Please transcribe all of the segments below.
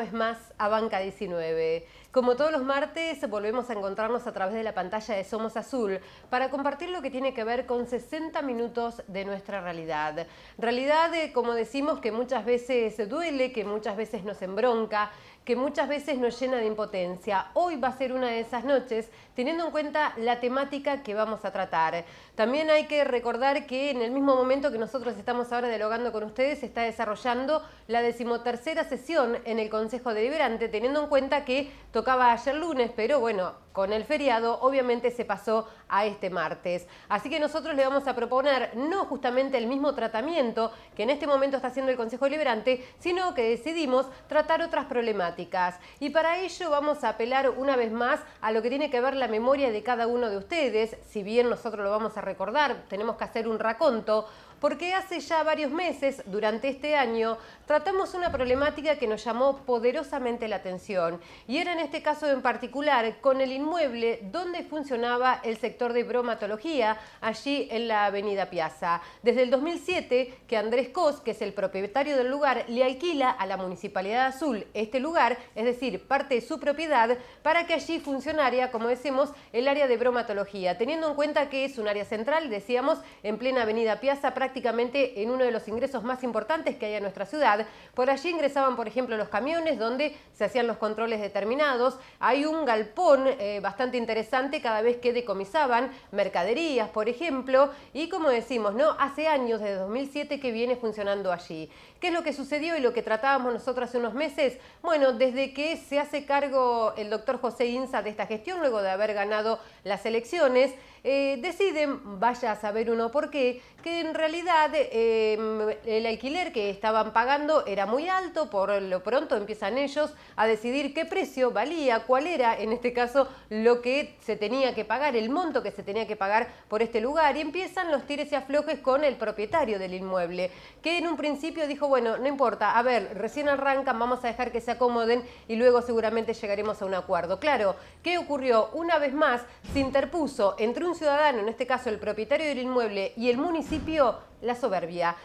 vez más a Banca 19. Como todos los martes, volvemos a encontrarnos a través de la pantalla de Somos Azul para compartir lo que tiene que ver con 60 minutos de nuestra realidad. Realidad, como decimos, que muchas veces duele, que muchas veces nos embronca, que muchas veces nos llena de impotencia. Hoy va a ser una de esas noches, teniendo en cuenta la temática que vamos a tratar. También hay que recordar que en el mismo momento que nosotros estamos ahora dialogando con ustedes, se está desarrollando la 13ª sesión en el Consejo Deliberante, teniendo en cuenta que tocaba ayer lunes, pero bueno, con el feriado obviamente se pasó a este martes. Así que nosotros le vamos a proponer no justamente el mismo tratamiento que en este momento está haciendo el Consejo Deliberante, sino que decidimos tratar otras problemáticas. Y para ello vamos a apelar una vez más a lo que tiene que ver la memoria de cada uno de ustedes. Si bien nosotros lo vamos a recordar, tenemos que hacer un raconto, porque hace ya varios meses, durante este año, tratamos una problemática que nos llamó poderosamente la atención. Y era en este caso en particular con el inmueble donde funcionaba el sector de bromatología, allí en la avenida Piazza. Desde el 2007 que Andrés Cos, que es el propietario del lugar, le alquila a la Municipalidad de Azul este lugar, es decir, parte de su propiedad, para que allí funcionara, como decimos, el área de bromatología, teniendo en cuenta que es un área central, decíamos, en plena avenida Piazza, prácticamente en uno de los ingresos más importantes que hay en nuestra ciudad. Por allí ingresaban, por ejemplo, los camiones donde se hacían los controles determinados. Hay un galpón bastante interesante cada vez que decomisaban mercaderías, por ejemplo, y como decimos, ¿no? Hace años, desde 2007, que viene funcionando allí. ¿Qué es lo que sucedió y lo que tratábamos nosotros hace unos meses? Bueno, desde que se hace cargo el doctor José Inza de esta gestión, luego de haber ganado las elecciones, deciden, vaya a saber uno por qué, que en realidad el alquiler que estaban pagando era muy alto. Por lo pronto empiezan ellos a decidir qué precio valía, cuál era en este caso lo que se tenía que pagar, el monto que se tenía que pagar por este lugar, y empiezan los tires y aflojes con el propietario del inmueble, que en un principio dijo, bueno, no importa, a ver, recién arrancan, vamos a dejar que se acomoden y luego seguramente llegaremos a un acuerdo. Claro, ¿qué ocurrió? Una vez más se interpuso entre un ciudadano, en este caso el propietario del inmueble, y el municipio, la soberbia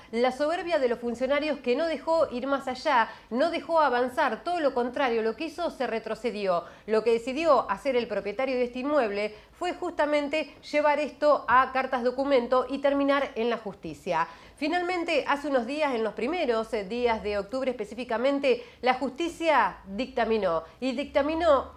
de los funcionarios, que no dejó ir más allá, no dejó avanzar, todo lo contrario, lo que hizo se retrocedió. Lo que decidió hacer el propietario de este inmueble fue justamente llevar esto a cartas documento y terminar en la justicia. Finalmente, hace unos días, en los primeros días de octubre específicamente, la justicia dictaminó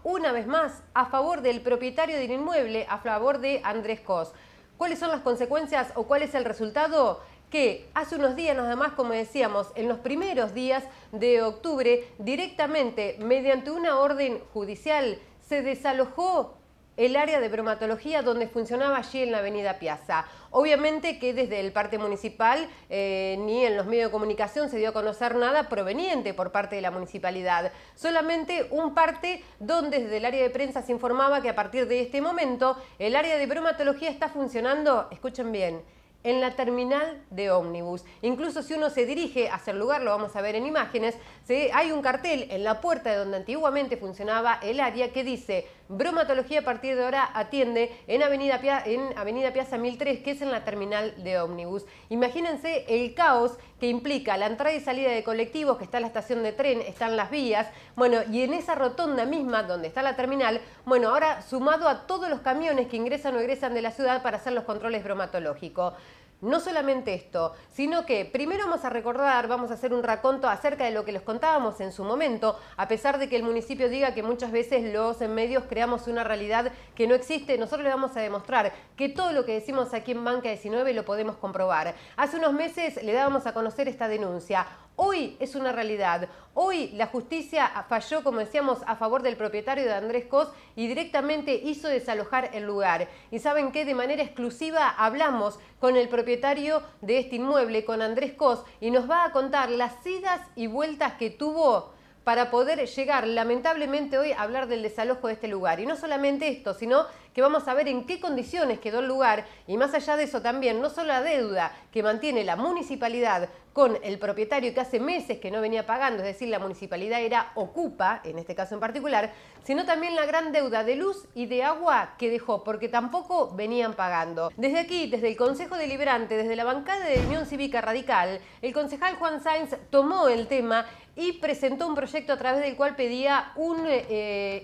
una vez más a favor del propietario del inmueble, a favor de Andrés Cos. ¿Cuáles son las consecuencias o cuál es el resultado? Que hace unos días nada más, como decíamos, en los primeros días de octubre, directamente mediante una orden judicial se desalojó el área de bromatología donde funcionaba allí en la avenida Piazza. Obviamente que desde el parte municipal ni en los medios de comunicación se dio a conocer nada proveniente por parte de la municipalidad. Solamente un parte donde desde el área de prensa se informaba que a partir de este momento el área de bromatología está funcionando, escuchen bien, en la terminal de ómnibus. Incluso si uno se dirige hacia el lugar, lo vamos a ver en imágenes, hay un cartel en la puerta de donde antiguamente funcionaba el área que dice: bromatología a partir de ahora atiende en Avenida Piazza 1003, que es en la terminal de ómnibus. Imagínense el caos que implica la entrada y salida de colectivos, que está la estación de tren, están las vías, bueno, y en esa rotonda misma donde está la terminal, bueno, ahora sumado a todos los camiones que ingresan o egresan de la ciudad para hacer los controles bromatológicos. No solamente esto, sino que primero vamos a recordar, vamos a hacer un raconto acerca de lo que les contábamos en su momento, a pesar de que el municipio diga que muchas veces los medios creamos una realidad que no existe. Nosotros le vamos a demostrar que todo lo que decimos aquí en Banca 19 lo podemos comprobar. Hace unos meses le dábamos a conocer esta denuncia. Hoy es una realidad. Hoy la justicia falló, como decíamos, a favor del propietario de Andrés Cos y directamente hizo desalojar el lugar. Y ¿saben qué? De manera exclusiva hablamos con el propietario de este inmueble, con Andrés Cos, y nos va a contar las idas y vueltas que tuvo para poder llegar, lamentablemente, hoy a hablar del desalojo de este lugar. Y no solamente esto, sino que vamos a ver en qué condiciones quedó el lugar, y más allá de eso también, no solo la deuda que mantiene la municipalidad con el propietario, que hace meses que no venía pagando, es decir, la municipalidad era Ocupa, en este caso en particular, sino también la gran deuda de luz y de agua que dejó, porque tampoco venían pagando. Desde aquí, desde el Consejo Deliberante, desde la bancada de Unión Cívica Radical, el concejal Juan Sáenz tomó el tema y presentó un proyecto a través del cual pedía un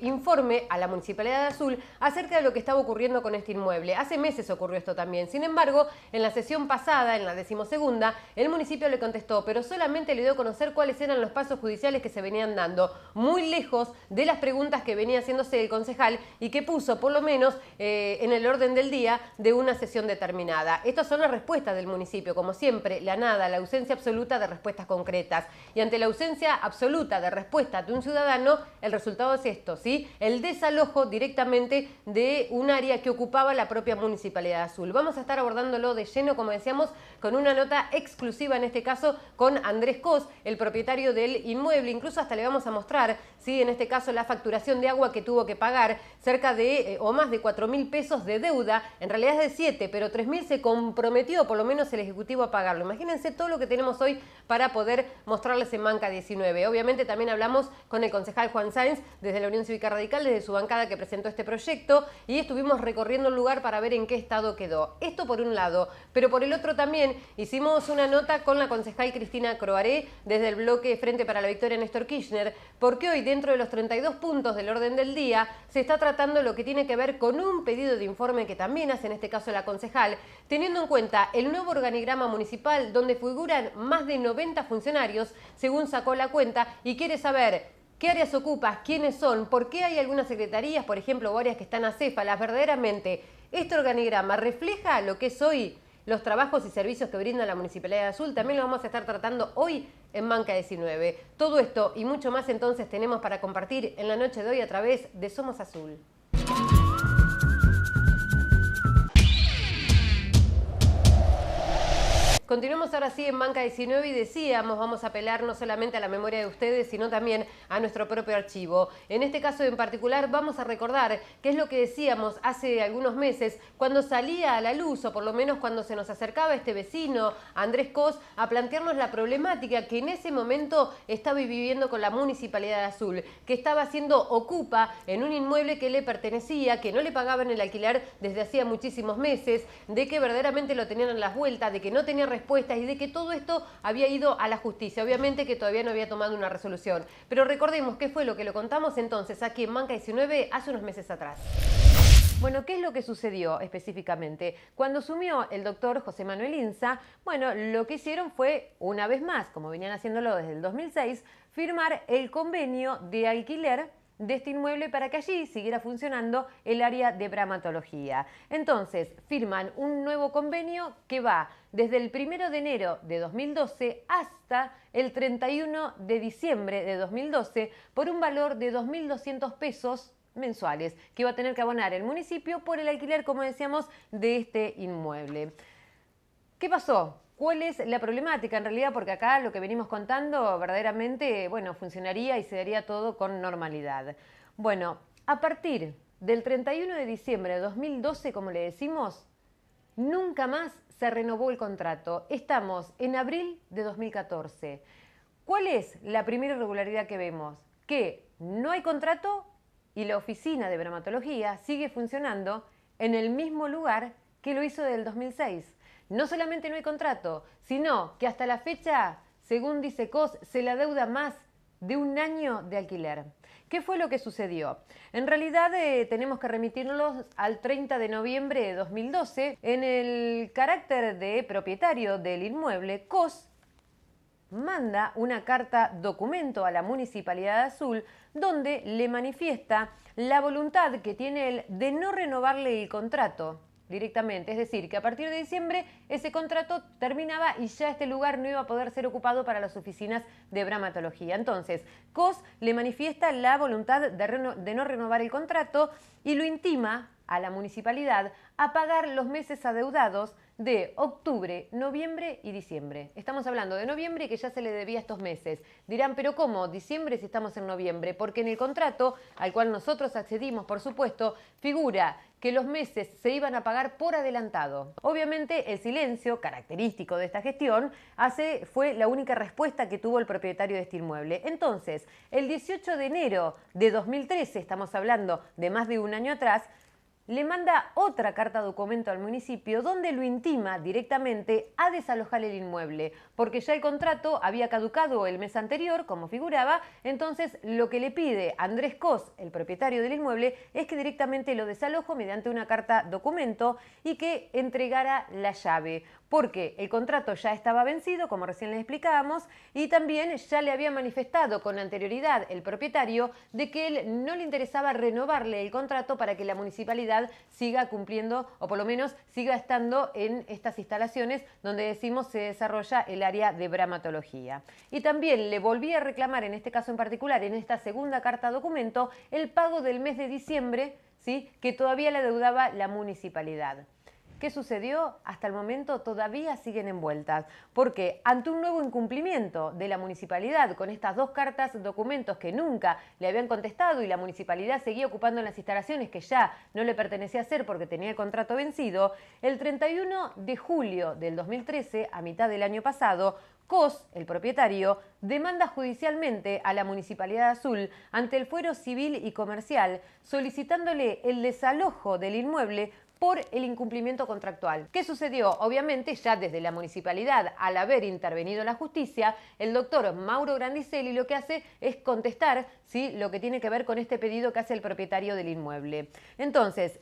informe a la Municipalidad de Azul acerca de lo que estaba ocurriendo con este inmueble. Hace meses ocurrió esto también. Sin embargo, en la sesión pasada, en la 12ª, el municipio le contestó, pero solamente le dio a conocer cuáles eran los pasos judiciales que se venían dando, muy lejos de las preguntas que venía haciéndose el concejal y que puso, por lo menos, en el orden del día de una sesión determinada. Estas son las respuestas del municipio, como siempre, la nada, la ausencia absoluta de respuestas concretas. Y ante la ausencia absoluta de respuesta de un ciudadano, el resultado es esto, ¿sí? El desalojo directamente de un área que ocupaba la propia Municipalidad de Azul. Vamos a estar abordándolo de lleno, como decíamos, con una nota exclusiva, en este caso, con Andrés Cos, el propietario del inmueble. Incluso hasta le vamos a mostrar, ¿sí?, en este caso, la facturación de agua que tuvo que pagar, cerca de, o más de 4.000 pesos de deuda, en realidad es de 7, pero 3.000 se comprometió, por lo menos el Ejecutivo, a pagarlo. Imagínense todo lo que tenemos hoy para poder mostrarles en Banca 19. Obviamente también hablamos con el concejal Juan Sáenz desde la Unión Cívica Radical, desde su bancada que presentó este proyecto, y estuvimos recorriendo el lugar para ver en qué estado quedó. Esto por un lado, pero por el otro también hicimos una nota con la concejal Cristina Croaré desde el bloque Frente para la Victoria Néstor Kirchner, porque hoy dentro de los 32 puntos del orden del día se está tratando lo que tiene que ver con un pedido de informe que también hace en este caso la concejal, teniendo en cuenta el nuevo organigrama municipal donde figuran más de 90 funcionarios, según sacó la cuenta, y quiere saber qué áreas ocupa, quiénes son, por qué hay algunas secretarías, por ejemplo, o áreas que están acéfalas. Verdaderamente, ¿este organigrama refleja lo que es hoy los trabajos y servicios que brinda la Municipalidad de Azul? También lo vamos a estar tratando hoy en Banca 19. Todo esto y mucho más entonces tenemos para compartir en la noche de hoy a través de Somos Azul. Continuamos ahora sí en Banca 19 y decíamos, vamos a apelar no solamente a la memoria de ustedes, sino también a nuestro propio archivo. En este caso en particular vamos a recordar qué es lo que decíamos hace algunos meses cuando salía a la luz, o por lo menos cuando se nos acercaba este vecino, Andrés Cos, a plantearnos la problemática que en ese momento estaba viviendo con la Municipalidad de Azul, que estaba haciendo ocupa en un inmueble que le pertenecía, que no le pagaban el alquiler desde hacía muchísimos meses, de que verdaderamente lo tenían en las vueltas, de que no tenía respuestas y de que todo esto había ido a la justicia. Obviamente que todavía no había tomado una resolución. Pero recordemos qué fue lo que lo contamos entonces aquí en Banca 19 hace unos meses atrás. Bueno, ¿qué es lo que sucedió específicamente? Cuando asumió el doctor José Manuel Inza, bueno, lo que hicieron fue, una vez más, como venían haciéndolo desde el 2006, firmar el convenio de alquiler de este inmueble para que allí siguiera funcionando el área de bromatología. Entonces, firman un nuevo convenio que va desde el 1 de enero de 2012 hasta el 31 de diciembre de 2012 por un valor de 2.200 pesos mensuales que iba a tener que abonar el municipio por el alquiler, como decíamos, de este inmueble. ¿Qué pasó? ¿Cuál es la problemática en realidad? Porque acá lo que venimos contando verdaderamente, bueno, funcionaría y se daría todo con normalidad. Bueno, a partir del 31 de diciembre de 2012, como le decimos, nunca más se renovó el contrato. Estamos en abril de 2014. ¿Cuál es la primera irregularidad que vemos? Que no hay contrato y la oficina de bromatología sigue funcionando en el mismo lugar que lo hizo desde el 2006. No solamente no hay contrato, sino que hasta la fecha, según dice Cos, se le adeuda más de un año de alquiler. ¿Qué fue lo que sucedió? En realidad tenemos que remitirnos al 30 de noviembre de 2012. En el carácter de propietario del inmueble, Cos manda una carta documento a la Municipalidad de Azul donde le manifiesta la voluntad que tiene él de no renovarle el contrato directamente, es decir, que a partir de diciembre ese contrato terminaba y ya este lugar no iba a poder ser ocupado para las oficinas de bromatología. Entonces, Cos le manifiesta la voluntad de no renovar el contrato y lo intima a la municipalidad a pagar los meses adeudados de octubre, noviembre y diciembre. Estamos hablando de noviembre que ya se le debía estos meses. Dirán, ¿pero cómo? Diciembre si estamos en noviembre. Porque en el contrato, al cual nosotros accedimos, por supuesto, figura que los meses se iban a pagar por adelantado. Obviamente el silencio, característico de esta gestión, fue la única respuesta que tuvo el propietario de este inmueble. Entonces, el 18 de enero de 2013, estamos hablando de más de un año atrás, le manda otra carta documento al municipio donde lo intima directamente a desalojar el inmueble, porque ya el contrato había caducado el mes anterior, como figuraba. Entonces lo que le pide Andrés Cos, el propietario del inmueble, es que directamente lo desaloje mediante una carta documento y que entregara la llave, porque el contrato ya estaba vencido, como recién les explicábamos, y también ya le había manifestado con anterioridad el propietario de que él no le interesaba renovarle el contrato para que la municipalidad siga cumpliendo, o por lo menos siga estando en estas instalaciones donde decimos se desarrolla el área de bromatología. Y también le volví a reclamar, en este caso en particular, en esta segunda carta documento, el pago del mes de diciembre, ¿sí?, que todavía le deudaba la municipalidad. ¿Qué sucedió? Hasta el momento todavía siguen envueltas, porque ante un nuevo incumplimiento de la municipalidad con estas dos cartas, documentos que nunca le habían contestado y la municipalidad seguía ocupando las instalaciones que ya no le pertenecía hacer porque tenía el contrato vencido, el 31 de julio del 2013, a mitad del año pasado, Cos, el propietario, demanda judicialmente a la Municipalidad Azul ante el Fuero Civil y Comercial, solicitándole el desalojo del inmueble por el incumplimiento contractual. ¿Qué sucedió? Obviamente, ya desde la municipalidad, al haber intervenido la justicia, el doctor Mauro Grandicelli lo que hace es contestar, ¿sí?, lo que tiene que ver con este pedido que hace el propietario del inmueble. Entonces,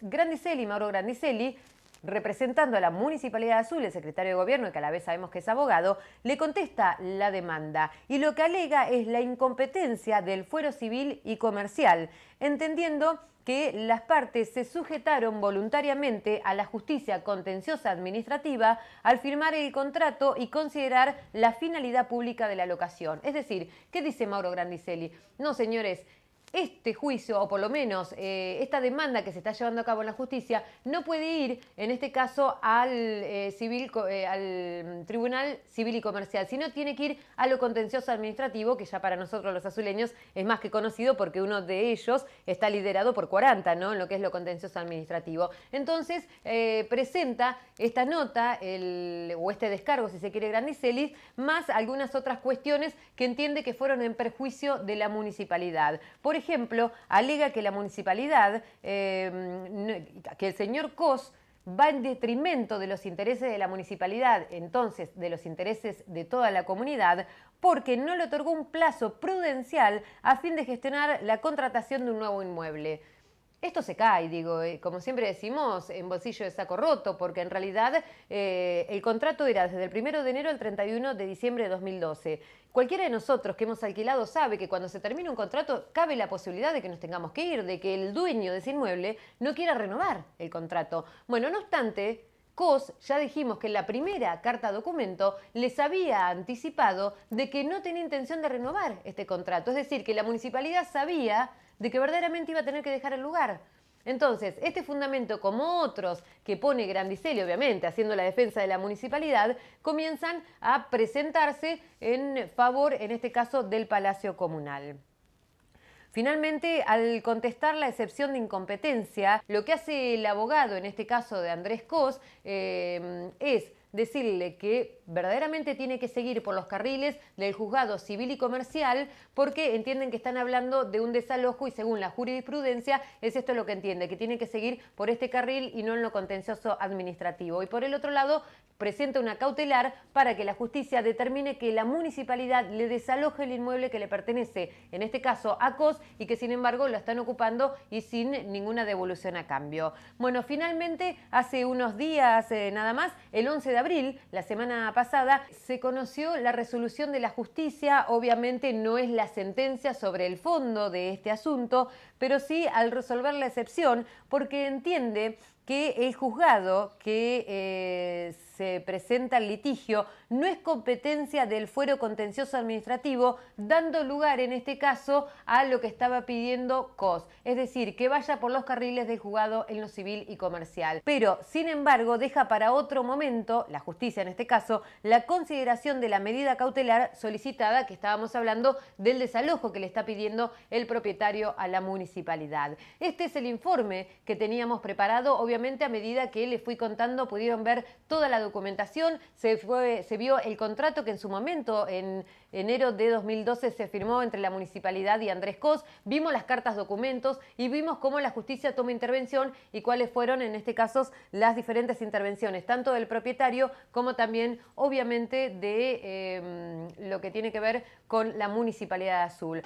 Mauro Grandicelli, representando a la Municipalidad Azul, el secretario de Gobierno, y que a la vez sabemos que es abogado, le contesta la demanda y lo que alega es la incompetencia del Fuero Civil y Comercial, entendiendo que las partes se sujetaron voluntariamente a la justicia contenciosa administrativa al firmar el contrato y considerar la finalidad pública de la locación. Es decir, ¿qué dice Mauro Grandicelli? No, señores, este juicio, o por lo menos esta demanda que se está llevando a cabo en la justicia, no puede ir, en este caso, al Tribunal Civil y Comercial, sino tiene que ir a lo contencioso administrativo, que ya para nosotros los azuleños es más que conocido porque uno de ellos está liderado por 40, ¿no?, en lo que es lo contencioso administrativo. Entonces, presenta esta nota, o este descargo, si se quiere, Grandicelli, más algunas otras cuestiones que entiende que fueron en perjuicio de la municipalidad. Por ejemplo, alega que la municipalidad, que el señor Cos va en detrimento de los intereses de la municipalidad, entonces de los intereses de toda la comunidad, porque no le otorgó un plazo prudencial a fin de gestionar la contratación de un nuevo inmueble. Esto se cae, digo, como siempre decimos, en bolsillo de saco roto, porque en realidad el contrato era desde el 1 de enero al 31 de diciembre de 2012. Cualquiera de nosotros que hemos alquilado sabe que cuando se termina un contrato cabe la posibilidad de que nos tengamos que ir, de que el dueño de ese inmueble no quiera renovar el contrato. Bueno, no obstante, Cos, ya dijimos que en la primera carta documento les había anticipado de que no tenía intención de renovar este contrato. Es decir, que la municipalidad sabía de que verdaderamente iba a tener que dejar el lugar. Entonces, este fundamento, como otros que pone Grandicelli, obviamente, haciendo la defensa de la municipalidad, comienzan a presentarse en favor, en este caso, del Palacio Comunal. Finalmente, al contestar la excepción de incompetencia, lo que hace el abogado, en este caso de Andrés Cos, es decirle que verdaderamente tiene que seguir por los carriles del juzgado civil y comercial porque entienden que están hablando de un desalojo y según la jurisprudencia es esto lo que entiende, que tiene que seguir por este carril y no en lo contencioso administrativo. Y por el otro lado, presenta una cautelar para que la justicia determine que la municipalidad le desaloje el inmueble que le pertenece, en este caso a Cos, y que sin embargo lo están ocupando y sin ninguna devolución a cambio. Bueno, finalmente, hace unos días nada más, el 11 de abril, la semana pasada, se conoció la resolución de la justicia. Obviamente no es la sentencia sobre el fondo de este asunto, pero sí al resolver la excepción, porque entiende que el juzgado que se presenta el litigio no es competencia del fuero contencioso administrativo, dando lugar en este caso a lo que estaba pidiendo Cos, es decir, que vaya por los carriles del juzgado en lo civil y comercial. Pero, sin embargo, deja para otro momento, la justicia en este caso, la consideración de la medida cautelar solicitada, que estábamos hablando del desalojo que le está pidiendo el propietario a la municipalidad. Este es el informe que teníamos preparado. Obviamente, a medida que les fui contando, pudieron ver toda la documentación, se vio el contrato que en su momento, en enero de 2012, se firmó entre la municipalidad y Andrés Cos, vimos las cartas documentos y vimos cómo la justicia toma intervención y cuáles fueron en este caso las diferentes intervenciones, tanto del propietario como también obviamente de lo que tiene que ver con la Municipalidad de Azul.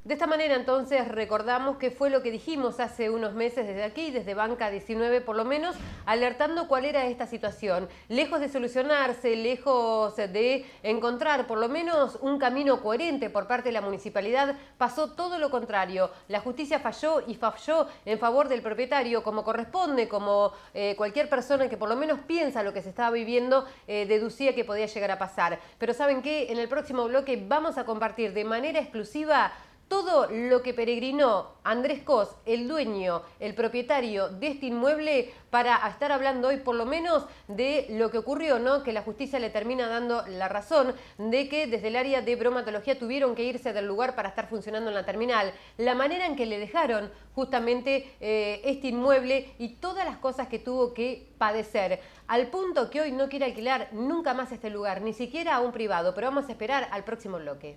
De esta manera entonces recordamos qué fue lo que dijimos hace unos meses desde aquí, desde Banca 19 por lo menos, alertando cuál era esta situación. Lejos de solucionarse, lejos de encontrar por lo menos un camino coherente por parte de la municipalidad, pasó todo lo contrario. La justicia falló y falló en favor del propietario como corresponde, como cualquier persona que por lo menos piensa lo que se estaba viviendo, deducía que podía llegar a pasar. Pero ¿saben qué? En el próximo bloque vamos a compartir de manera exclusiva todo lo que peregrinó Andrés Cos, el dueño, el propietario de este inmueble, para estar hablando hoy por lo menos de lo que ocurrió, ¿no? Que la justicia le termina dando la razón de que desde el área de bromatología tuvieron que irse del lugar para estar funcionando en la terminal, la manera en que le dejaron justamente este inmueble y todas las cosas que tuvo que padecer, al punto que hoy no quiere alquilar nunca más este lugar, ni siquiera a un privado, pero vamos a esperar al próximo bloque.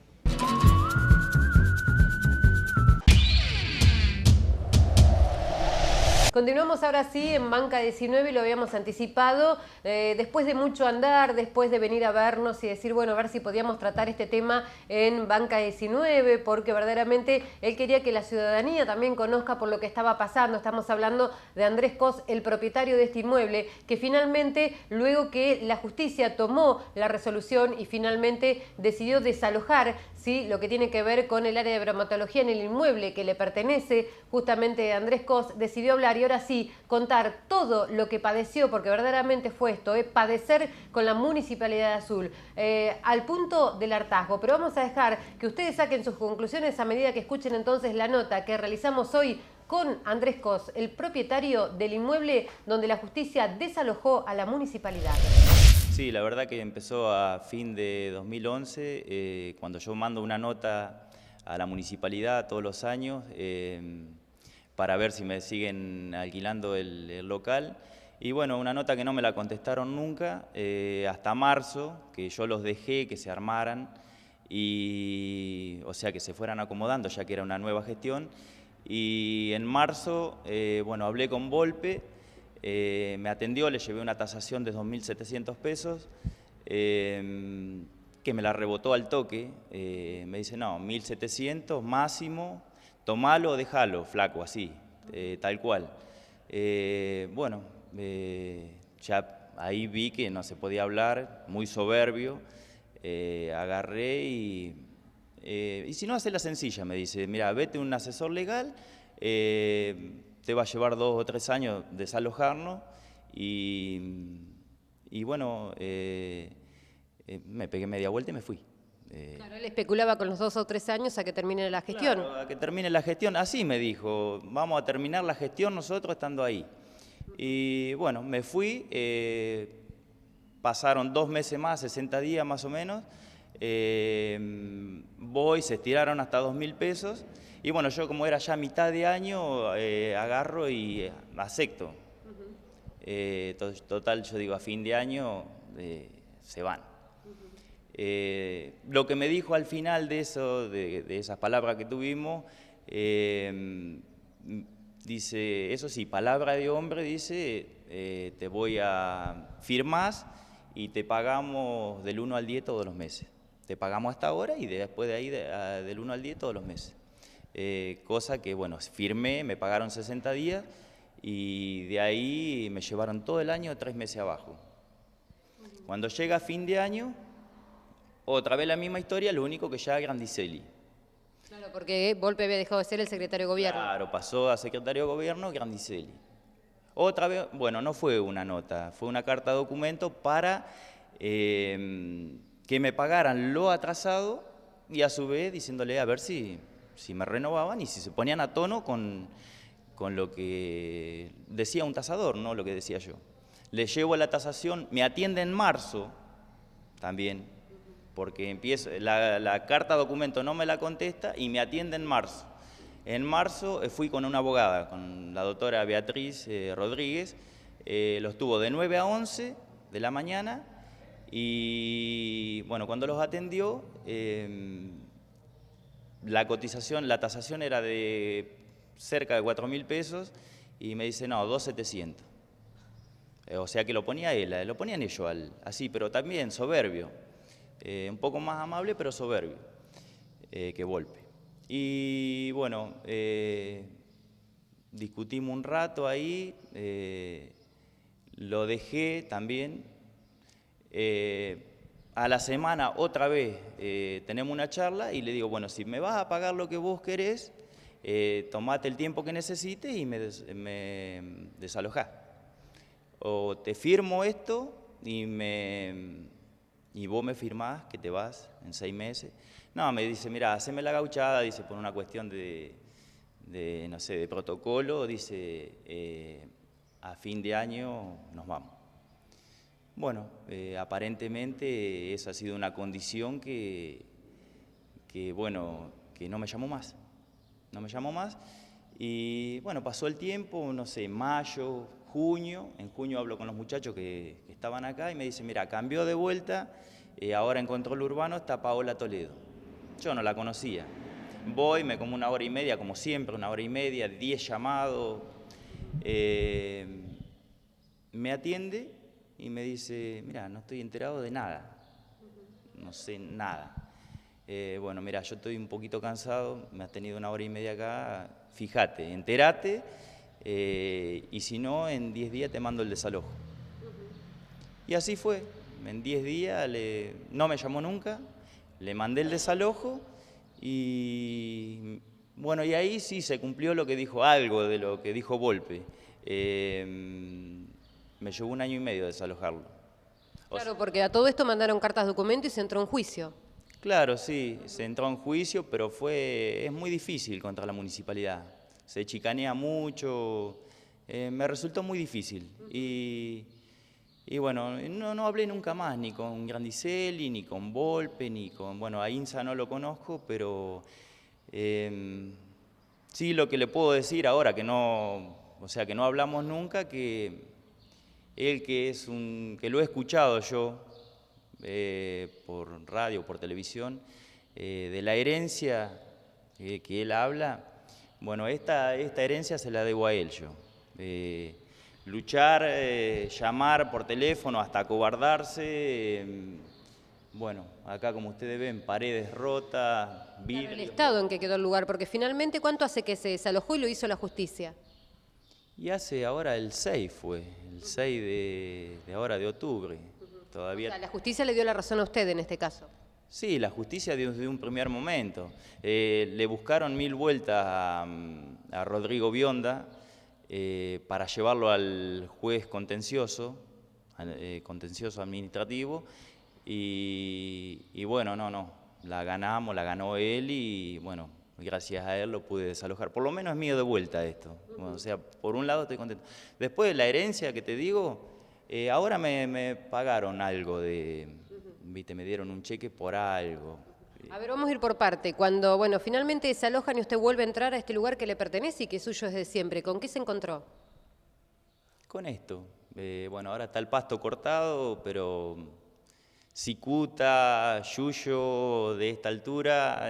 Continuamos ahora sí en Banca 19, lo habíamos anticipado, después de mucho andar, después de venir a vernos y decir, bueno, a ver si podíamos tratar este tema en Banca 19, porque verdaderamente él quería que la ciudadanía también conozca por lo que estaba pasando. Estamos hablando de Andrés Cos, el propietario de este inmueble, que finalmente, luego que la justicia tomó la resolución y finalmente decidió desalojar, ¿sí?, lo que tiene que ver con el área de bromatología en el inmueble que le pertenece justamente a Andrés Cos, decidió hablar y ahora sí contar todo lo que padeció, porque verdaderamente fue esto, padecer con la Municipalidad de Azul, al punto del hartazgo. Pero vamos a dejar que ustedes saquen sus conclusiones a medida que escuchen entonces la nota que realizamos hoy con Andrés Cos, el propietario del inmueble donde la justicia desalojó a la municipalidad. Sí, la verdad que empezó a fin de 2011, cuando yo mando una nota a la municipalidad todos los años para ver si me siguen alquilando el local. Y bueno, una nota que no me la contestaron nunca, hasta marzo, que yo los dejé que se armaran, y, o sea, que se fueran acomodando, ya que era una nueva gestión. Y en marzo, bueno, hablé con Volpe, me atendió, le llevé una tasación de 2.700 pesos, que me la rebotó al toque. Me dice, no, 1.700 máximo, tomalo o déjalo, flaco, así, tal cual. Bueno, ya ahí vi que no se podía hablar, muy soberbio, agarré y si no, hacé la sencilla, me dice, mira, vete a un asesor legal, te va a llevar 2 o 3 años desalojarnos y bueno, me pegué media vuelta y me fui. Claro, él especulaba con los 2 o 3 años a que termine la gestión. Claro, a que termine la gestión, así me dijo, vamos a terminar la gestión nosotros estando ahí. Y bueno, me fui, pasaron 2 meses más, 60 días más o menos, voy, se estiraron hasta 2.000 pesos. Y bueno, yo como era ya mitad de año, agarro y acepto. Total, yo digo, a fin de año se van. Lo que me dijo al final de eso, de esas palabras que tuvimos, dice, eso sí, palabra de hombre, dice, te voy a firmar y te pagamos del 1 al 10 todos los meses. Te pagamos hasta ahora y después de ahí del 1 al 10 todos los meses. Cosa que, bueno, firmé, me pagaron 60 días y de ahí me llevaron todo el año 3 meses abajo. Cuando llega fin de año, otra vez la misma historia, lo único que ya Grandicelli. Claro, porque Volpe había dejado de ser el secretario de gobierno. Claro, pasó a secretario de gobierno Grandicelli. Otra vez, bueno, no fue una nota, fue una carta de documento para que me pagaran lo atrasado y a su vez diciéndole a ver si me renovaban y si se ponían a tono con lo que decía un tasador, no lo que decía yo. Le llevo la tasación, me atiende en marzo también, porque empiezo, la carta documento no me la contesta y me atiende en marzo. En marzo fui con una abogada, con la doctora Beatriz Rodríguez, Los tuvo de 9 a 11 de la mañana y bueno, cuando los atendió, la cotización, la tasación era de cerca de 4.000 pesos y me dice, no, 2.700. O sea que lo ponía él, lo ponían ellos así, pero también soberbio. Un poco más amable, pero soberbio que Volpe. Y bueno, discutimos un rato ahí, lo dejé también. A la semana otra vez tenemos una charla y le digo, bueno, si me vas a pagar lo que vos querés, tomate el tiempo que necesites y me desalojás. O te firmo esto y vos me firmás que te vas en 6 meses. No, me dice, mira, haceme la gauchada, dice, por una cuestión de no sé, de protocolo, dice, a fin de año nos vamos. Bueno, aparentemente esa ha sido una condición que no me llamó más. No me llamó más y bueno, pasó el tiempo, no sé, mayo, junio. En junio hablo con los muchachos que estaban acá y me dicen, mira, cambió de vuelta, ahora en control urbano está Paola Toledo. Yo no la conocía. Voy, me como 1 hora y media, como siempre, 1 hora y media, 10 llamados. Me atiende y me dice, mira, no estoy enterado de nada, no sé nada. Bueno, mira, yo estoy un poquito cansado, me has tenido 1 hora y media acá, fíjate, entérate, y si no, en 10 días te mando el desalojo. Y así fue, en 10 días no me llamó nunca, le mandé el desalojo y bueno, y ahí sí se cumplió lo que dijo, algo de lo que dijo Volpe. Me llevó 1 año y medio desalojarlo. Claro, porque a todo esto mandaron cartas documento y se entró en juicio. Claro, sí, se entró en juicio, pero es muy difícil contra la municipalidad. Se chicanea mucho, me resultó muy difícil. Y bueno, no hablé nunca más, ni con Grandicelli, ni con Volpe, ni con... Bueno, a INSA no lo conozco, pero sí lo que le puedo decir ahora, que no, o sea, que no hablamos nunca, que él que lo he escuchado yo, por radio, por televisión, de la herencia que él habla, bueno, esta herencia se la debo a él yo. Luchar, llamar por teléfono hasta acobardarse, bueno, acá como ustedes ven, paredes rotas, vidrio. Claro, el estado en que quedó el lugar, porque finalmente, ¿cuánto hace que se desalojó y lo hizo la justicia? Y hace ahora el 6 fue, el 6 de ahora de octubre. Todavía... O sea, la justicia le dio la razón a usted en este caso. Sí, la justicia desde un primer momento. Le buscaron 1000 vueltas a Rodrigo Bionda para llevarlo al juez contencioso administrativo, y bueno, no, la ganó él y bueno, gracias a él lo pude desalojar. Por lo menos es mío de vuelta esto. Bueno, o sea, por un lado estoy contento. Después de la herencia que te digo, ahora me pagaron algo ¿viste? Me dieron un cheque por algo. A ver, vamos a ir por parte. Cuando, bueno, finalmente desalojan y usted vuelve a entrar a este lugar que le pertenece y que es suyo desde siempre, ¿con qué se encontró? Con esto. Bueno, ahora está el pasto cortado, pero cicuta, yuyo de esta altura,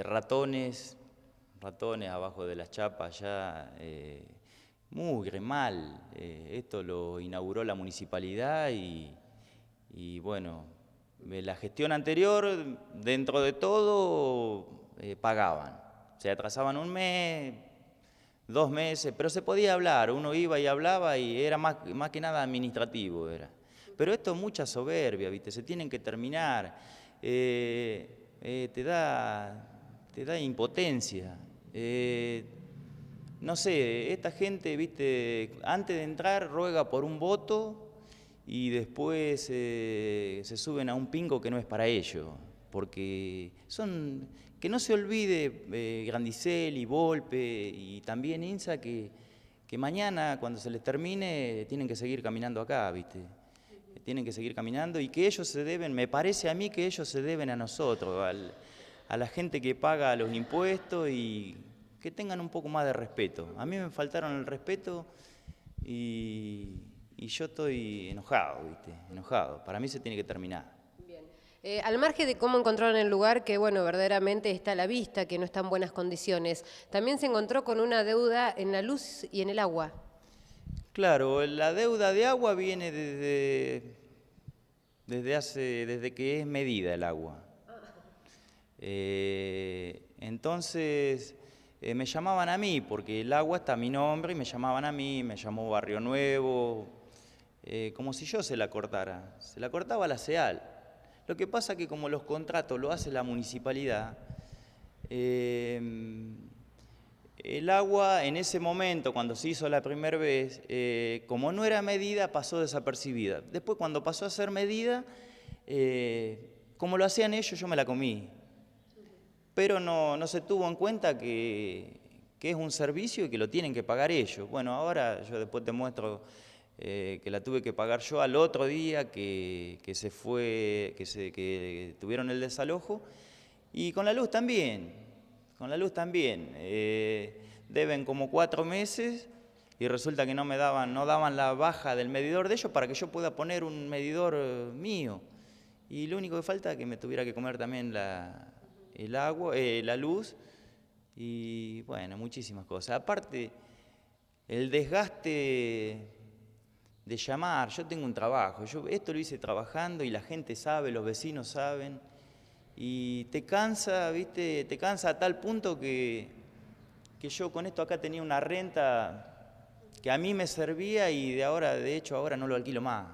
ratones abajo de las chapas ya, mugre, mal. Esto lo inauguró la municipalidad y bueno, la gestión anterior, dentro de todo, pagaban. Se atrasaban 1 mes, 2 meses, pero se podía hablar. Uno iba y hablaba y era más que nada administrativo. Pero esto es mucha soberbia, ¿viste? Se tienen que terminar. Te da impotencia. No sé, esta gente, ¿viste? Antes de entrar ruega por un voto y después se suben a un pingo que no es para ellos, porque que no se olvide Grandicelli, Volpe y también INSA que mañana cuando se les termine tienen que seguir caminando acá, ¿viste? Tienen que seguir caminando y que ellos se deben, me parece a mí que ellos se deben a nosotros, a la gente que paga los impuestos y que tengan un poco más de respeto. A mí me faltaron el respeto y yo estoy enojado, ¿viste? Enojado. Para mí se tiene que terminar. Bien. Al margen de cómo encontraron el lugar, que bueno, verdaderamente está a la vista, que no está en buenas condiciones, también se encontró con una deuda en la luz y en el agua. Claro, la deuda de agua viene desde que es medida el agua. Entonces me llamaban a mí, porque el agua está a mi nombre, y me llamaban a mí, me llamó Barrio Nuevo, como si yo se la cortara. Se la cortaba la CEAL. Lo que pasa es que como los contratos lo hace la municipalidad, el agua en ese momento, cuando se hizo la primera vez, como no era medida, pasó desapercibida. Después, cuando pasó a ser medida, como lo hacían ellos, yo me la comí. Pero no se tuvo en cuenta que es un servicio y que lo tienen que pagar ellos. Bueno, ahora yo después te muestro que la tuve que pagar yo al otro día que tuvieron el desalojo. Y con la luz también. Con la luz también. Deben como 4 meses y resulta que no daban la baja del medidor de ellos para que yo pueda poner un medidor mío. Y lo único que falta es que me tuviera que comer también el agua, la luz y bueno, muchísimas cosas. Aparte, el desgaste de llamar, yo tengo un trabajo, yo esto lo hice trabajando y la gente sabe, los vecinos saben. Y te cansa, ¿viste? Te cansa a tal punto que yo con esto acá tenía una renta que a mí me servía y de hecho ahora no lo alquilo más.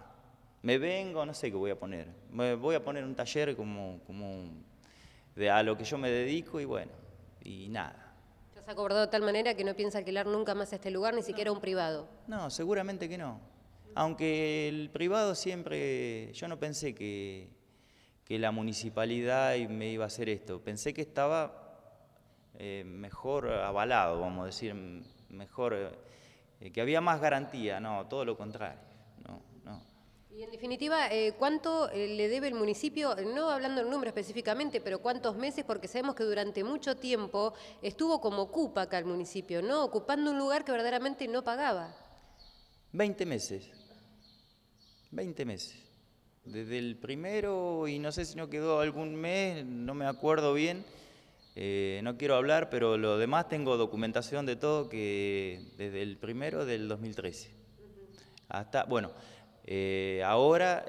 Me vengo, no sé qué voy a poner. Me voy a poner un taller a lo que yo me dedico y bueno, y nada. ¿Te has acordado de tal manera que no piensa alquilar nunca más este lugar, ni siquiera un privado? No, seguramente que no. Aunque el privado siempre, yo no pensé que la municipalidad me iba a hacer esto. Pensé que estaba mejor avalado, vamos a decir, mejor, que había más garantía. No, todo lo contrario. No. Y en definitiva, ¿cuánto le debe el municipio? No hablando en número específicamente, pero ¿cuántos meses? Porque sabemos que durante mucho tiempo estuvo como ocupa acá el municipio, ¿no? Ocupando un lugar que verdaderamente no pagaba. 20 meses. 20 meses. Desde el primero, y no sé si no quedó algún mes, no me acuerdo bien, no quiero hablar, pero lo demás tengo documentación de todo que desde el primero del 2013. Hasta, bueno, ahora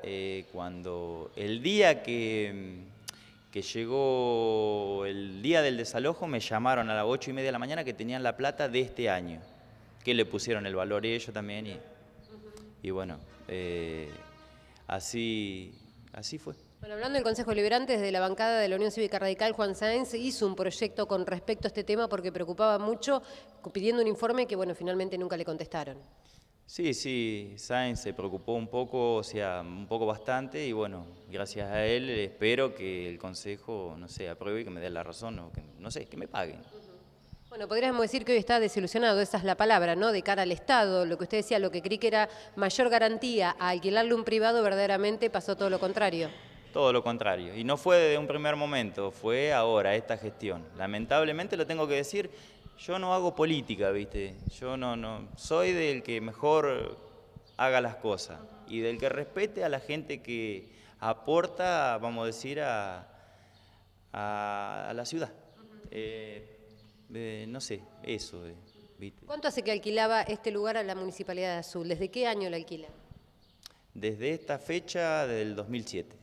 cuando el día que llegó el día del desalojo, me llamaron a las 8:30 de la mañana que tenían la plata de este año, que le pusieron el valor ellos también y bueno... Así fue. Bueno, hablando del Consejo Deliberante, desde la bancada de la Unión Cívica Radical, Juan Sáenz hizo un proyecto con respecto a este tema porque preocupaba mucho, pidiendo un informe que, bueno, finalmente nunca le contestaron. Sí, Sáenz se preocupó un poco, o sea, un poco bastante, y bueno, gracias a él espero que el Consejo, no sé, apruebe y que me dé la razón, o que, no sé, que me paguen. Bueno, podríamos decir que hoy está desilusionado, esa es la palabra, ¿no? De cara al Estado, lo que usted decía, lo que creí que era mayor garantía a alquilarle un privado, verdaderamente pasó todo lo contrario. Todo lo contrario, y no fue de un primer momento, fue ahora, esta gestión. Lamentablemente lo tengo que decir, yo no hago política, ¿viste? Yo no soy del que mejor haga las cosas y del que respete a la gente que aporta, vamos a decir, a la ciudad. No sé, eso, ¿viste? ¿Cuánto hace que alquilaba este lugar a la Municipalidad de Azul? ¿Desde qué año la alquila? Desde esta fecha del 2007.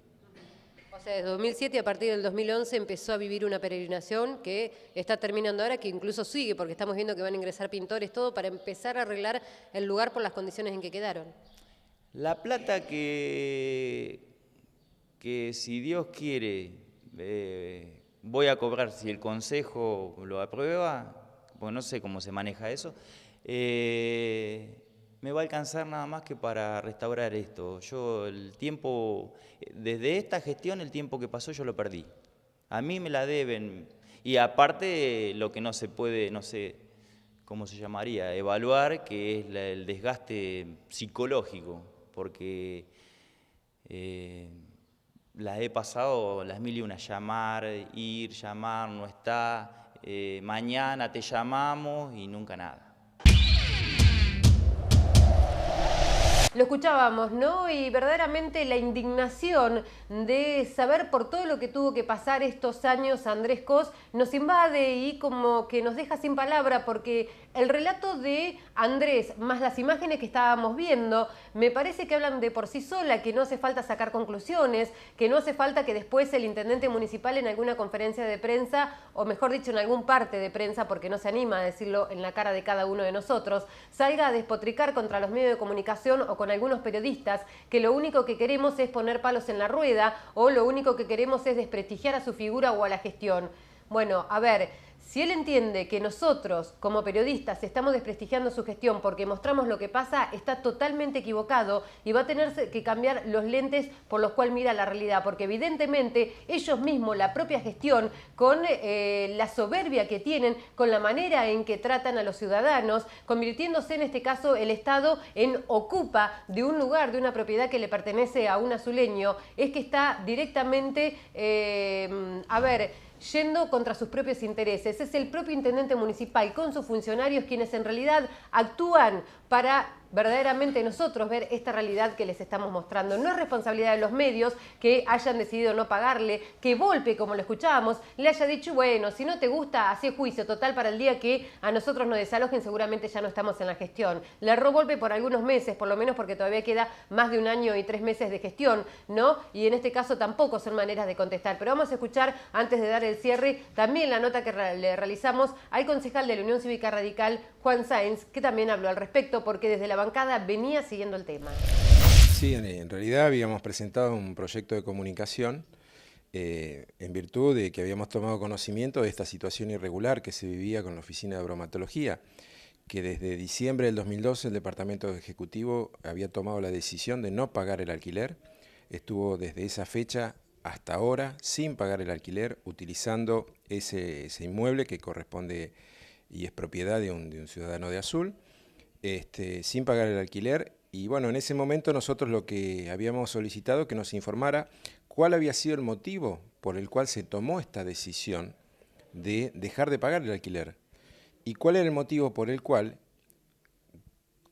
O sea, desde 2007 y a partir del 2011 empezó a vivir una peregrinación que está terminando ahora, que incluso sigue, porque estamos viendo que van a ingresar pintores, todo, para empezar a arreglar el lugar por las condiciones en que quedaron. La plata que si Dios quiere... voy a cobrar, si el Consejo lo aprueba, pues no sé cómo se maneja eso, me va a alcanzar nada más que para restaurar esto. Yo el tiempo, desde esta gestión, el tiempo que pasó yo lo perdí. A mí me la deben, y aparte lo que no se puede, no sé cómo se llamaría, evaluar, que es el desgaste psicológico, porque... las he pasado las mil y una, llamar, no está, mañana te llamamos y nunca nada. Lo escuchábamos, ¿no? Y verdaderamente la indignación de saber por todo lo que tuvo que pasar estos años Andrés Cos nos invade y como que nos deja sin palabra, porque el relato de Andrés más las imágenes que estábamos viendo me parece que hablan de por sí sola, que no hace falta sacar conclusiones, que no hace falta que después el intendente municipal en alguna conferencia de prensa, o mejor dicho en algún parte de prensa, porque no se anima a decirlo en la cara de cada uno de nosotros, salga a despotricar contra los medios de comunicación o con algunos periodistas que lo único que queremos es poner palos en la rueda o lo único que queremos es desprestigiar a su figura o a la gestión. Bueno, a ver, si él entiende que nosotros, como periodistas, estamos desprestigiando su gestión porque mostramos lo que pasa, está totalmente equivocado y va a tener que cambiar los lentes por los cuales mira la realidad, porque evidentemente ellos mismos, la propia gestión, con la soberbia que tienen, con la manera en que tratan a los ciudadanos, convirtiéndose en este caso el Estado en ocupa de un lugar, de una propiedad que le pertenece a un azuleño, es que está directamente, yendo contra sus propios intereses. Es el propio intendente municipal con sus funcionarios quienes en realidad actúan para verdaderamente nosotros ver esta realidad que les estamos mostrando. No es responsabilidad de los medios que hayan decidido no pagarle, que Volpe, como lo escuchábamos, le haya dicho, bueno, si no te gusta, hacé juicio total para el día que a nosotros nos desalojen, seguramente ya no estamos en la gestión. Le erró Volpe por algunos meses, por lo menos porque todavía queda más de 1 año y 3 meses de gestión, ¿no? Y en este caso tampoco son maneras de contestar. Pero vamos a escuchar, antes de dar el cierre, también la nota que le realizamos al concejal de la Unión Cívica Radical, Juan Sáenz, que también habló al respecto, porque desde la bancada venía siguiendo el tema. Sí, en realidad habíamos presentado un proyecto de comunicación en virtud de que habíamos tomado conocimiento de esta situación irregular que se vivía con la Oficina de Bromatología, que desde diciembre del 2012 el Departamento Ejecutivo había tomado la decisión de no pagar el alquiler. Estuvo desde esa fecha hasta ahora sin pagar el alquiler, utilizando ese inmueble que corresponde y es propiedad de un ciudadano de Azul, sin pagar el alquiler. Y bueno, en ese momento nosotros lo que habíamos solicitado que nos informara cuál había sido el motivo por el cual se tomó esta decisión de dejar de pagar el alquiler y cuál era el motivo por el cual,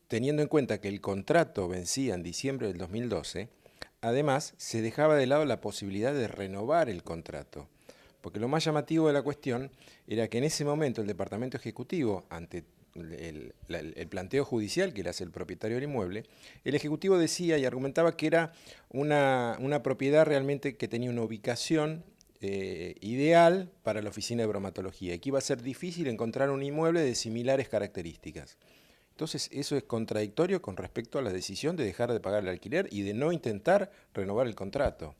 teniendo en cuenta que el contrato vencía en diciembre del 2012, además se dejaba de lado la posibilidad de renovar el contrato. Porque lo más llamativo de la cuestión era que en ese momento el Departamento Ejecutivo, ante el planteo judicial que le hace el propietario del inmueble, el Ejecutivo decía y argumentaba que era una propiedad realmente que tenía una ubicación ideal para la Oficina de Bromatología y que iba a ser difícil encontrar un inmueble de similares características. Entonces eso es contradictorio con respecto a la decisión de dejar de pagar el alquiler y de no intentar renovar el contrato.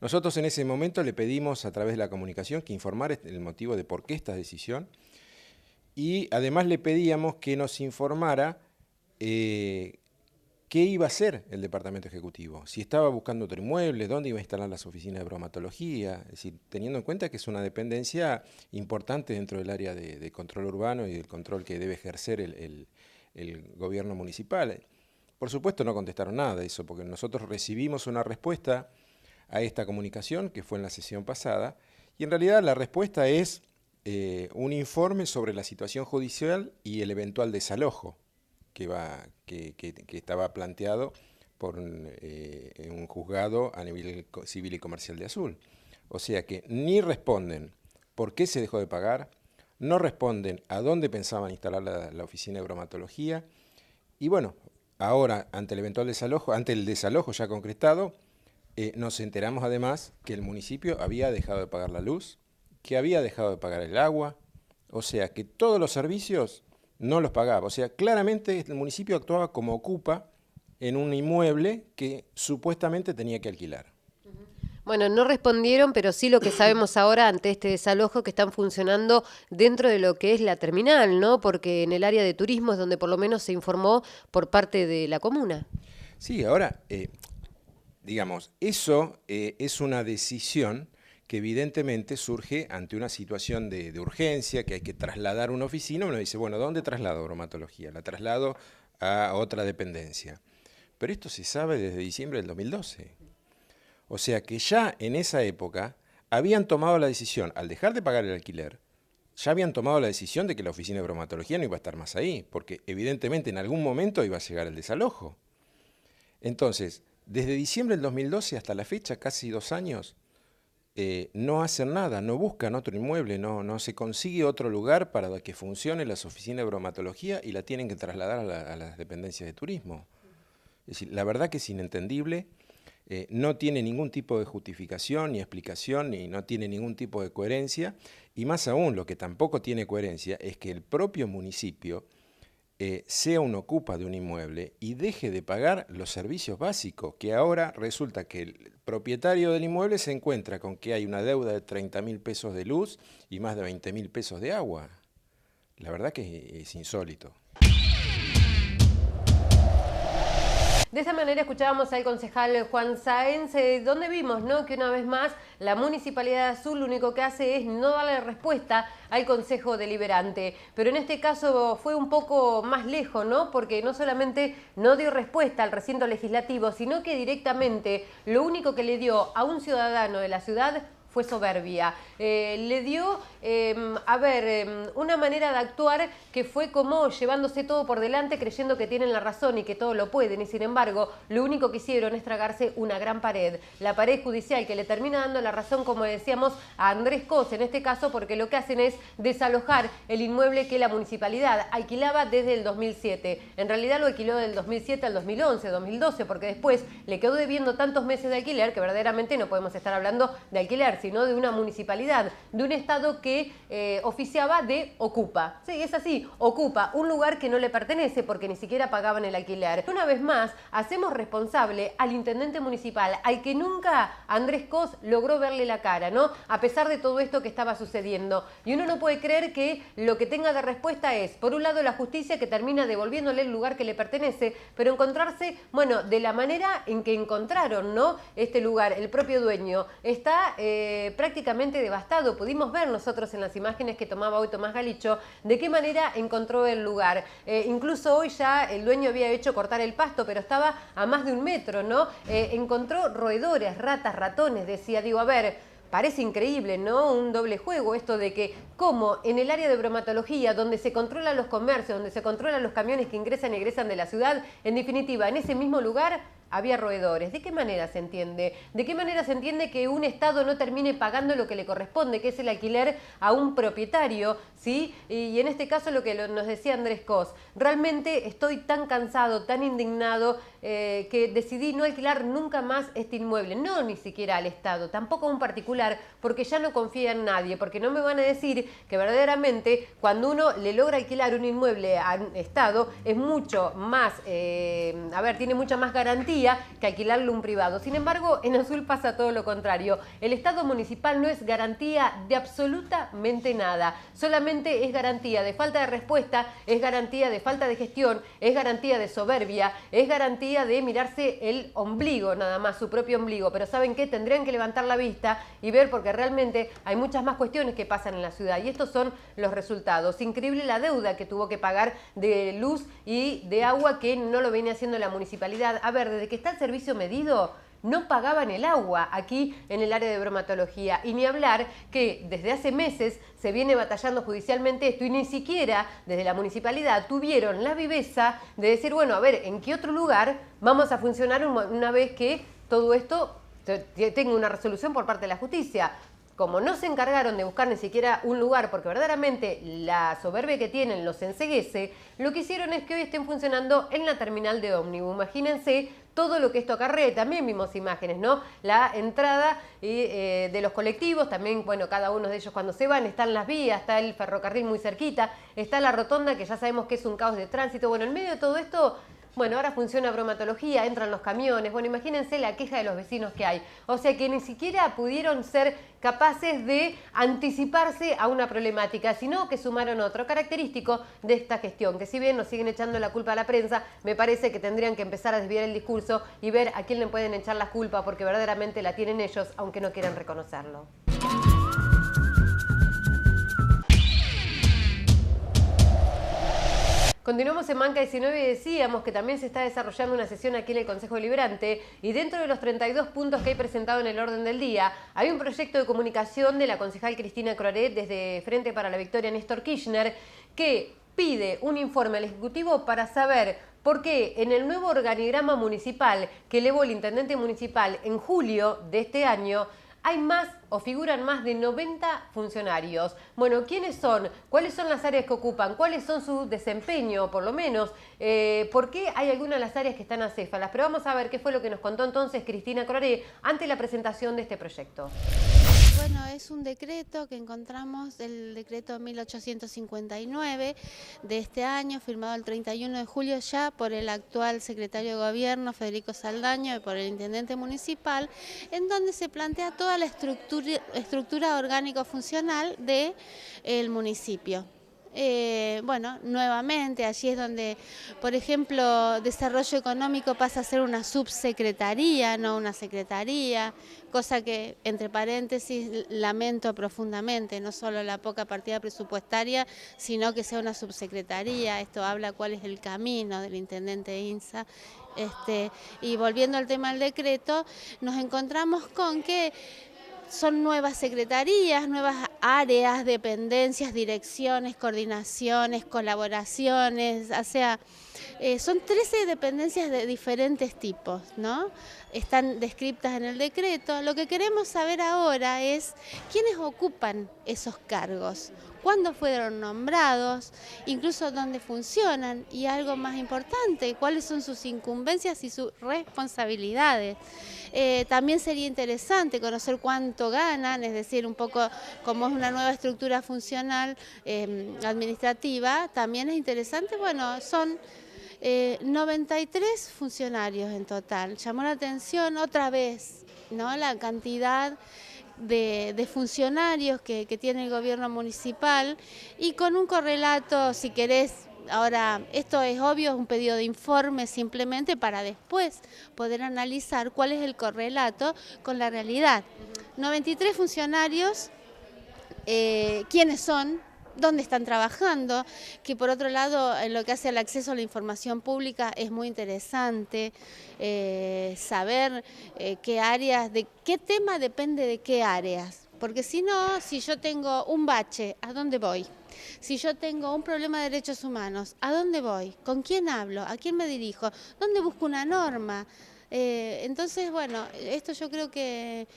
Nosotros en ese momento le pedimos a través de la comunicación que informara el motivo de por qué esta decisión y además le pedíamos que nos informara qué iba a hacer el Departamento Ejecutivo, si estaba buscando otro inmueble, dónde iba a instalar las oficinas de bromatología, es decir, teniendo en cuenta que es una dependencia importante dentro del área de control urbano y del control que debe ejercer el gobierno municipal. Por supuesto no contestaron nada de eso, porque nosotros recibimos una respuesta a esta comunicación, que fue en la sesión pasada, y en realidad la respuesta es un informe sobre la situación judicial y el eventual desalojo que estaba planteado por un juzgado a nivel civil y comercial de Azul. O sea que ni responden por qué se dejó de pagar, no responden a dónde pensaban instalar la oficina de bromatología, y bueno, ahora ante el eventual desalojo, ante el desalojo ya concretado, nos enteramos además que el municipio había dejado de pagar la luz, que había dejado de pagar el agua, o sea que todos los servicios no los pagaba. O sea, claramente el municipio actuaba como ocupa en un inmueble que supuestamente tenía que alquilar. Bueno, no respondieron, pero sí lo que sabemos ahora ante este desalojo que están funcionando dentro de lo que es la terminal, ¿no? Porque en el área de turismo es donde por lo menos se informó por parte de la comuna. Sí, ahora, digamos, eso es una decisión que evidentemente surge ante una situación de urgencia, que hay que trasladar una oficina. Uno dice, bueno, ¿dónde traslado bromatología? La traslado a otra dependencia. Pero esto se sabe desde diciembre del 2012. O sea que ya en esa época habían tomado la decisión, al dejar de pagar el alquiler, ya habían tomado la decisión de que la oficina de bromatología no iba a estar más ahí, porque evidentemente en algún momento iba a llegar el desalojo. Entonces, desde diciembre del 2012 hasta la fecha, casi 2 años, no hacen nada, no buscan otro inmueble, no se consigue otro lugar para que funcione las oficinas de bromatología y la tienen que trasladar a las dependencias de turismo. Es decir, la verdad que es inentendible, no tiene ningún tipo de justificación ni explicación, ni no tiene ningún tipo de coherencia, y más aún, lo que tampoco tiene coherencia es que el propio municipio sea un ocupa de un inmueble y deje de pagar los servicios básicos, que ahora resulta que el propietario del inmueble se encuentra con que hay una deuda de 30.000 pesos de luz y más de 20.000 pesos de agua. La verdad que es insólito. De esa manera escuchábamos al concejal Juan Sáenz, donde vimos, ¿no?, que una vez más la Municipalidad de Azul lo único que hace es no darle respuesta al Consejo Deliberante. Pero en este caso fue un poco más lejos, ¿no?, porque no solamente no dio respuesta al recinto legislativo, sino que directamente lo único que le dio a un ciudadano de la ciudad fue soberbia. Le dio, una manera de actuar que fue como llevándose todo por delante, creyendo que tienen la razón y que todo lo pueden, y sin embargo, lo único que hicieron es tragarse una gran pared, la pared judicial, que le termina dando la razón, como decíamos, a Andrés Cos, en este caso, porque lo que hacen es desalojar el inmueble que la municipalidad alquilaba desde el 2007. En realidad lo alquiló del 2007 al 2011, 2012, porque después le quedó debiendo tantos meses de alquiler que verdaderamente no podemos estar hablando de alquiler, sino de una municipalidad, de un Estado que oficiaba de ocupa. Sí, es así, ocupa un lugar que no le pertenece porque ni siquiera pagaban el alquiler. Una vez más, hacemos responsable al intendente municipal, al que nunca Andrés Cos logró verle la cara, ¿no?, a pesar de todo esto que estaba sucediendo. Y uno no puede creer que lo que tenga de respuesta es, por un lado, la justicia, que termina devolviéndole el lugar que le pertenece, pero encontrarse, bueno, de la manera en que encontraron, ¿no?, este lugar. El propio dueño está prácticamente devastado. Pudimos ver nosotros en las imágenes que tomaba hoy Tomás Galicho de qué manera encontró el lugar. Incluso hoy ya el dueño había hecho cortar el pasto, pero estaba a más de 1 metro, ¿no? Encontró roedores, ratas, ratones, decía. Digo, a ver, parece increíble, ¿no?, un doble juego esto de que como en el área de bromatología, donde se controlan los comercios, donde se controlan los camiones que ingresan y egresan de la ciudad, en definitiva, en ese mismo lugar había roedores. ¿De qué manera se entiende? ¿De qué manera se entiende que un Estado no termine pagando lo que le corresponde, que es el alquiler a un propietario, ¿sí? Y en este caso lo que nos decía Andrés Cos, realmente estoy tan cansado, tan indignado, que decidí no alquilar nunca más este inmueble, no ni siquiera al Estado, tampoco a un particular, porque ya no confía en nadie, porque no me van a decir que verdaderamente cuando uno le logra alquilar un inmueble a un Estado es mucho más, tiene mucha más garantía que alquilarlo a un privado. Sin embargo, en Azul pasa todo lo contrario. El Estado municipal no es garantía de absolutamente nada. Solamente es garantía de falta de respuesta, es garantía de falta de gestión, es garantía de soberbia, es garantía de mirarse el ombligo, nada más, su propio ombligo. Pero ¿saben qué? Tendrían que levantar la vista y ver, porque realmente hay muchas más cuestiones que pasan en la ciudad. Y estos son los resultados. Increíble la deuda que tuvo que pagar de luz y de agua, que no lo venía haciendo la municipalidad. A ver, desde que está el servicio medido, no pagaban el agua aquí en el área de bromatología, y ni hablar que desde hace meses se viene batallando judicialmente esto y ni siquiera desde la municipalidad tuvieron la viveza de decir, bueno, a ver, ¿en qué otro lugar vamos a funcionar una vez que todo esto tenga una resolución por parte de la justicia? Como no se encargaron de buscar ni siquiera un lugar, porque verdaderamente la soberbia que tienen los enceguece, lo que hicieron es que hoy estén funcionando en la terminal de ómnibus. Imagínense todo lo que esto acarrea. También vimos imágenes, ¿no? La entrada de los colectivos, también, bueno, cada uno de ellos cuando se van, están las vías, está el ferrocarril muy cerquita, está la rotonda, que ya sabemos que es un caos de tránsito. Bueno, en medio de todo esto, bueno, ahora funciona bromatología, entran los camiones. Bueno, imagínense la queja de los vecinos que hay. O sea que ni siquiera pudieron ser capaces de anticiparse a una problemática, sino que sumaron otro característico de esta gestión, que si bien nos siguen echando la culpa a la prensa, me parece que tendrían que empezar a desviar el discurso y ver a quién le pueden echar la culpa, porque verdaderamente la tienen ellos, aunque no quieran reconocerlo. Continuamos en Banca 19 y decíamos que también se está desarrollando una sesión aquí en el Consejo Deliberante, y dentro de los 32 puntos que hay presentado en el orden del día hay un proyecto de comunicación de la concejal Cristina Croaret desde Frente para la Victoria Néstor Kirchner, que pide un informe al Ejecutivo para saber Porque en el nuevo organigrama municipal que elevó el intendente municipal en julio de este año, hay más o figuran más de 90 funcionarios. Bueno, ¿quiénes son? ¿Cuáles son las áreas que ocupan? ¿Cuáles son su desempeño, por lo menos? ¿Por qué hay algunas de las áreas que están acéfalas? Pero vamos a ver qué fue lo que nos contó entonces Cristina Coraré ante la presentación de este proyecto. Bueno, es un decreto que encontramos, el decreto 1859 de este año, firmado el 31 de julio ya por el actual secretario de Gobierno, Federico Saldaño, y por el intendente municipal, en donde se plantea toda la estructura orgánico-funcional del municipio. Bueno, nuevamente allí es donde, por ejemplo, desarrollo económico pasa a ser una subsecretaría, no una secretaría, cosa que, entre paréntesis, lamento profundamente, no solo la poca partida presupuestaria, sino que sea una subsecretaría. Esto habla cuál es el camino del intendente de INSA. Y volviendo al tema del decreto, nos encontramos con que son nuevas secretarías, nuevas áreas, dependencias, direcciones, coordinaciones, colaboraciones, o sea, son 13 dependencias de diferentes tipos, ¿no? Están descritas en el decreto. Lo que queremos saber ahora es quiénes ocupan esos cargos, cuándo fueron nombrados, incluso dónde funcionan y algo más importante, cuáles son sus incumbencias y sus responsabilidades. También sería interesante conocer cuánto ganan, es decir, un poco como es una nueva estructura funcional administrativa, también es interesante, bueno, son 93 funcionarios en total. Llamó la atención otra vez, ¿no?, la cantidad de funcionarios que tiene el gobierno municipal, y con un correlato, si querés. Ahora, esto es obvio, es un pedido de informe simplemente para después poder analizar cuál es el correlato con la realidad. 93 funcionarios, ¿quiénes son? ¿Dónde están trabajando? Que por otro lado, en lo que hace al acceso a la información pública, es muy interesante saber qué áreas, de qué tema depende de qué áreas. Porque si no, si yo tengo un bache, ¿a dónde voy? Si yo tengo un problema de derechos humanos, ¿a dónde voy? ¿Con quién hablo? ¿A quién me dirijo? ¿Dónde busco una norma? Entonces, bueno, esto yo creo que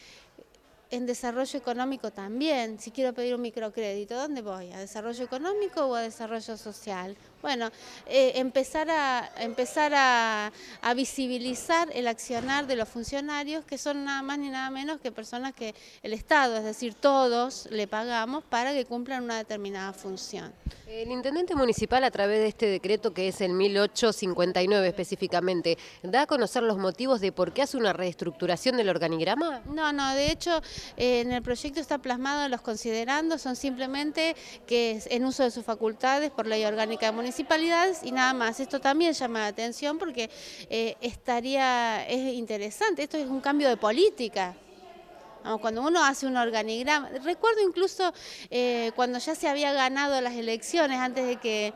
en desarrollo económico también. Si quiero pedir un microcrédito, ¿dónde voy? ¿A desarrollo económico o a desarrollo social? Bueno, empezar a visibilizar el accionar de los funcionarios, que son nada más ni nada menos que personas que el Estado, es decir, todos le pagamos para que cumplan una determinada función. El intendente municipal, a través de este decreto, que es el 1859 específicamente, ¿da a conocer los motivos de por qué hace una reestructuración del organigrama? No, de hecho, en el proyecto está plasmado los considerandos, son simplemente que es en uso de sus facultades por ley orgánica de municipalidades y nada más. Esto también llama la atención porque es interesante, esto es un cambio de política. Cuando uno hace un organigrama, recuerdo incluso cuando ya se había ganado las elecciones, antes de que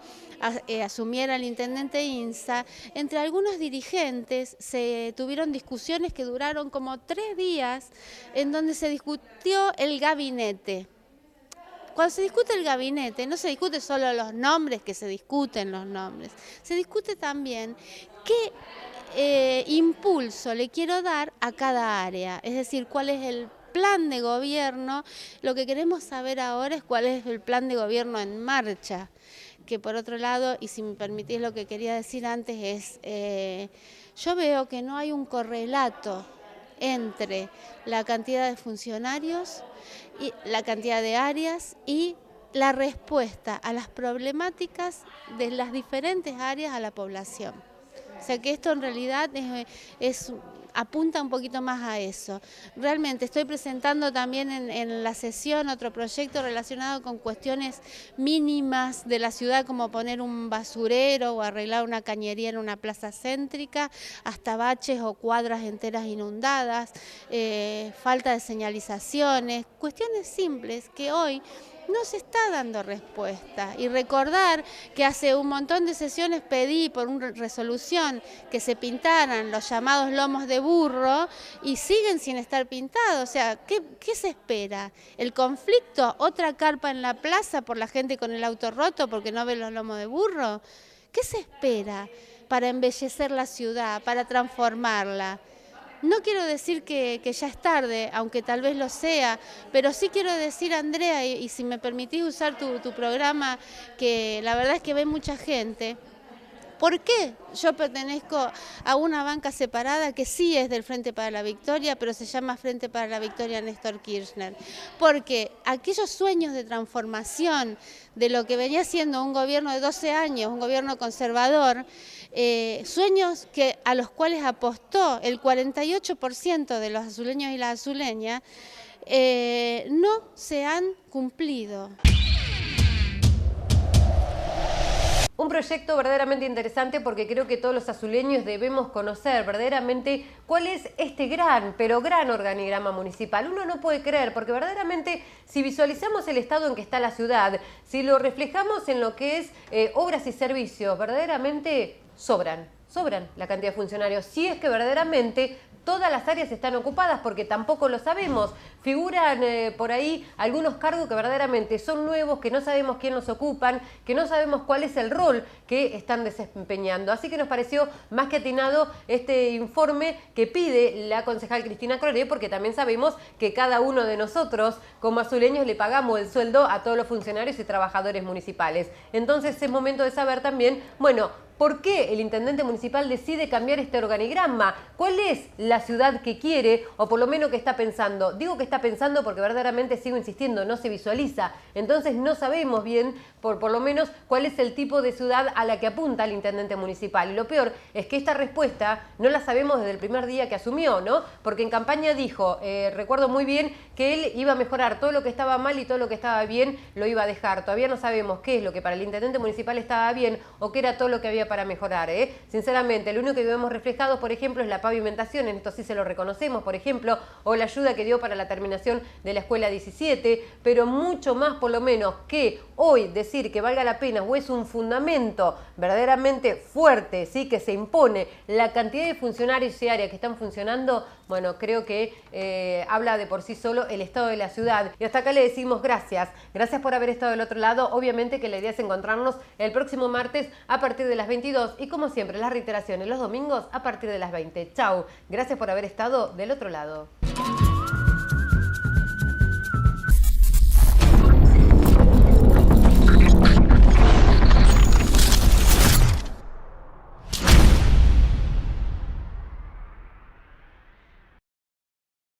asumiera el intendente INSA, entre algunos dirigentes se tuvieron discusiones que duraron como 3 días, en donde se discutió el gabinete. Cuando se discute el gabinete, no se discute solo los nombres, que se discuten los nombres, se discute también qué impulso le quiero dar a cada área, es decir, cuál es el plan de gobierno. Lo que queremos saber ahora es cuál es el plan de gobierno en marcha, que por otro lado, y si me permitís lo que quería decir antes, es yo veo que no hay un correlato entre la cantidad de funcionarios, y la cantidad de áreas y la respuesta a las problemáticas de las diferentes áreas a la población. O sea que esto en realidad apunta un poquito más a eso. Realmente estoy presentando también en la sesión otro proyecto relacionado con cuestiones mínimas de la ciudad, como poner un basurero o arreglar una cañería en una plaza céntrica, hasta baches o cuadras enteras inundadas, falta de señalizaciones, cuestiones simples que hoy no se está dando respuesta. Y recordar que hace un montón de sesiones pedí por una resolución que se pintaran los llamados lomos de burro y siguen sin estar pintados. O sea, ¿qué se espera? ¿El conflicto? ¿Otra carpa en la plaza por la gente con el auto roto porque no ve los lomos de burro? ¿Qué se espera? para embellecer la ciudad, para transformarla. No quiero decir que ya es tarde, aunque tal vez lo sea, pero sí quiero decir, Andrea, y si me permitís usar tu programa, que la verdad es que ve mucha gente. ¿Por qué yo pertenezco a una banca separada que sí es del Frente para la Victoria, pero se llama Frente para la Victoria Néstor Kirchner? Porque aquellos sueños de transformación de lo que venía siendo un gobierno de 12 años, un gobierno conservador, sueños a los cuales apostó el 48% de los azuleños y las azuleñas, no se han cumplido. Un proyecto verdaderamente interesante porque creo que todos los azuleños debemos conocer verdaderamente cuál es este gran, pero gran organigrama municipal. Uno no puede creer porque verdaderamente si visualizamos el estado en que está la ciudad, si lo reflejamos en lo que es obras y servicios, verdaderamente sobran la cantidad de funcionarios. Si es que verdaderamente todas las áreas están ocupadas, porque tampoco lo sabemos. Figuran por ahí algunos cargos que verdaderamente son nuevos, que no sabemos quién los ocupan, que no sabemos cuál es el rol que están desempeñando. Así que nos pareció más que atinado este informe que pide la concejal Cristina Croré, porque también sabemos que cada uno de nosotros, como azuleños, le pagamos el sueldo a todos los funcionarios y trabajadores municipales. Entonces es momento de saber también, bueno, ¿por qué el intendente municipal decide cambiar este organigrama? ¿Cuál es la ciudad que quiere o por lo menos que está pensando? Digo que está pensando porque verdaderamente sigo insistiendo, no se visualiza. Entonces no sabemos bien, por lo menos, cuál es el tipo de ciudad a la que apunta el intendente municipal. Y lo peor es que esta respuesta no la sabemos desde el primer día que asumió, ¿no? Porque en campaña dijo, recuerdo muy bien, que él iba a mejorar todo lo que estaba mal y todo lo que estaba bien lo iba a dejar. Todavía no sabemos qué es lo que para el intendente municipal estaba bien o qué era todo lo que había para mejorar. Sinceramente, lo único que vemos reflejado, por ejemplo, es la pavimentación, en esto sí se lo reconocemos, por ejemplo, o la ayuda que dio para la terminación de la escuela 17, pero mucho más, por lo menos, que hoy decir que valga la pena o es un fundamento verdaderamente fuerte, ¿sí? Que se impone la cantidad de funcionarios y áreas que están funcionando, bueno, creo que habla de por sí solo el estado de la ciudad. Y hasta acá le decimos gracias. Gracias por haber estado del otro lado. Obviamente que la idea es encontrarnos el próximo martes a partir de las 22 y como siempre las reiteraciones los domingos a partir de las 20. Chau. Gracias por haber estado del otro lado.